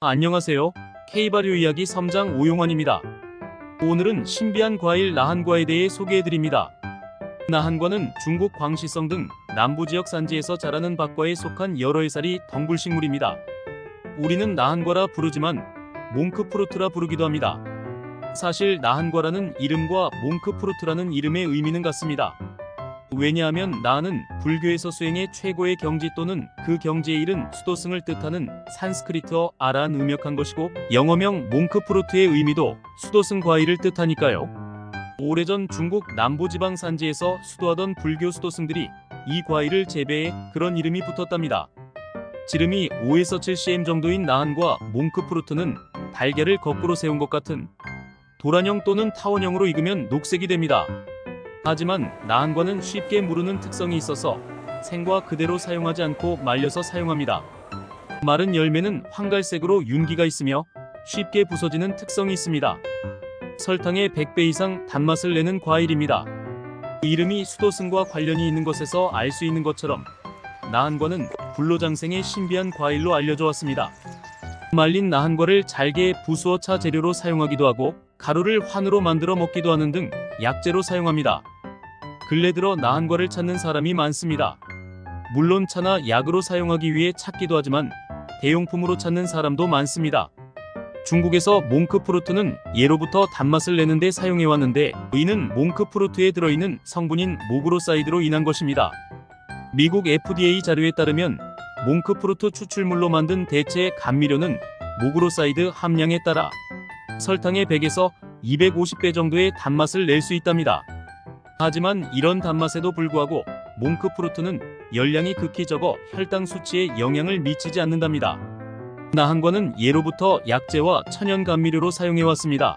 안녕하세요. K발효 이야기 3장 오용환입니다. 오늘은 신비한 과일 나한과에 대해 소개해드립니다. 나한과는 중국 광시성 등 남부지역 산지에서 자라는 밭과에 속한 여러 해살이 덩굴식물입니다. 우리는 나한과라 부르지만 몽크프루트라 부르기도 합니다. 사실 나한과라는 이름과 몽크프루트라는 이름의 의미는 같습니다. 왜냐하면 나한은 불교에서 수행의 최고의 경지 또는 그 경지에 이른 수도승을 뜻하는 산스크리트어 아라한 음역한 것이고, 영어명 몽크프루트의 의미도 수도승 과일을 뜻하니까요. 오래전 중국 남부지방 산지에서 수도하던 불교 수도승들이 이 과일을 재배해 그런 이름이 붙었답니다. 지름이 5에서 7cm 정도인 나한과 몽크프루트는 달걀을 거꾸로 세운 것 같은 도란형 또는 타원형으로 익으면 녹색이 됩니다. 하지만 나한과는 쉽게 무르는 특성이 있어서 생과 그대로 사용하지 않고 말려서 사용합니다. 마른 열매는 황갈색으로 윤기가 있으며 쉽게 부서지는 특성이 있습니다. 설탕의 100배 이상 단맛을 내는 과일입니다. 이름이 수도승과 관련이 있는 것에서 알 수 있는 것처럼 나한과는 불로장생의 신비한 과일로 알려져 왔습니다. 말린 나한과를 잘게 부수어 차 재료로 사용하기도 하고 가루를 환으로 만들어 먹기도 하는 등 약재로 사용합니다. 근래 들어 나한과를 찾는 사람이 많습니다. 물론 차나 약으로 사용하기 위해 찾기도 하지만 대용품으로 찾는 사람도 많습니다. 중국에서 몽크프루트는 예로부터 단맛을 내는 데 사용해왔는데, 이는 몽크프루트에 들어있는 성분인 모그로사이드로 인한 것입니다. 미국 FDA 자료에 따르면 몽크프루트 추출물로 만든 대체 감미료는 모그로사이드 함량에 따라 설탕의 100에서 250배 정도의 단맛을 낼 수 있답니다. 하지만 이런 단맛에도 불구하고 몽크프루트는 열량이 극히 적어 혈당 수치에 영향을 미치지 않는답니다. 나한과는 예로부터 약재와 천연 감미료로 사용해왔습니다.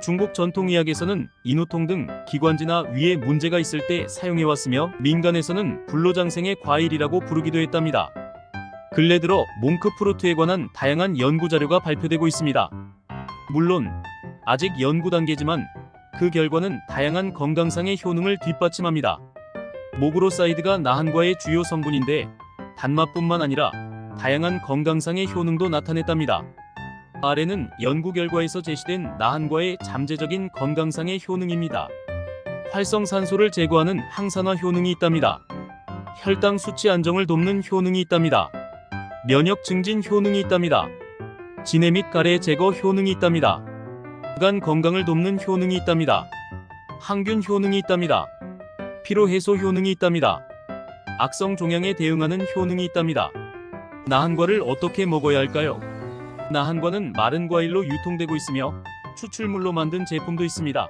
중국 전통의학에서는 인후통 등 기관지나 위에 문제가 있을 때 사용해왔으며, 민간에서는 불로장생의 과일이라고 부르기도 했답니다. 근래 들어 몽크프루트에 관한 다양한 연구자료가 발표되고 있습니다. 물론 아직 연구 단계지만 그 결과는 다양한 건강상의 효능을 뒷받침합니다. 모그로사이드가 나한과의 주요 성분인데 단맛뿐만 아니라 다양한 건강상의 효능도 나타냈답니다. 아래는 연구 결과에서 제시된 나한과의 잠재적인 건강상의 효능입니다. 활성산소를 제거하는 항산화 효능이 있답니다. 혈당 수치 안정을 돕는 효능이 있답니다. 면역 증진 효능이 있답니다. 진해 및 가래 제거 효능이 있답니다. 간 건강을 돕는 효능이 있답니다. 항균 효능이 있답니다. 피로 해소 효능이 있답니다. 악성 종양에 대응하는 효능이 있답니다. 나한과를 어떻게 먹어야 할까요? 나한과는 마른 과일로 유통되고 있으며 추출물로 만든 제품도 있습니다.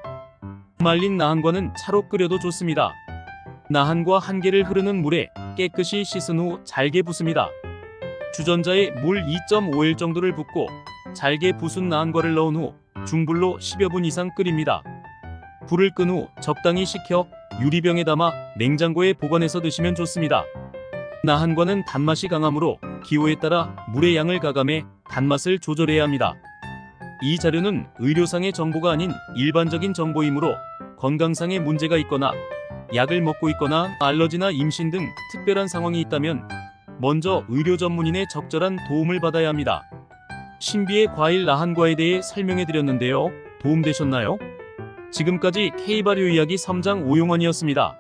말린 나한과는 차로 끓여도 좋습니다. 나한과 한 개를 흐르는 물에 깨끗이 씻은 후 잘게 붓습니다. 주전자에 물 2.5L 정도를 붓고 잘게 부순 나한과를 넣은 후 중불로 10여 분 이상 끓입니다. 불을 끈 후 적당히 식혀 유리병에 담아 냉장고에 보관해서 드시면 좋습니다. 나한과는 단맛이 강하므로 기호에 따라 물의 양을 가감해 단맛을 조절해야 합니다. 이 자료는 의료상의 정보가 아닌 일반적인 정보이므로 건강상의 문제가 있거나 약을 먹고 있거나 알러지나 임신 등 특별한 상황이 있다면 먼저 의료 전문인의 적절한 도움을 받아야 합니다. 신비의 과일 나한과에 대해 설명해 드렸는데요. 도움되셨나요? 지금까지 K발효 이야기 3장 오용환이었습니다.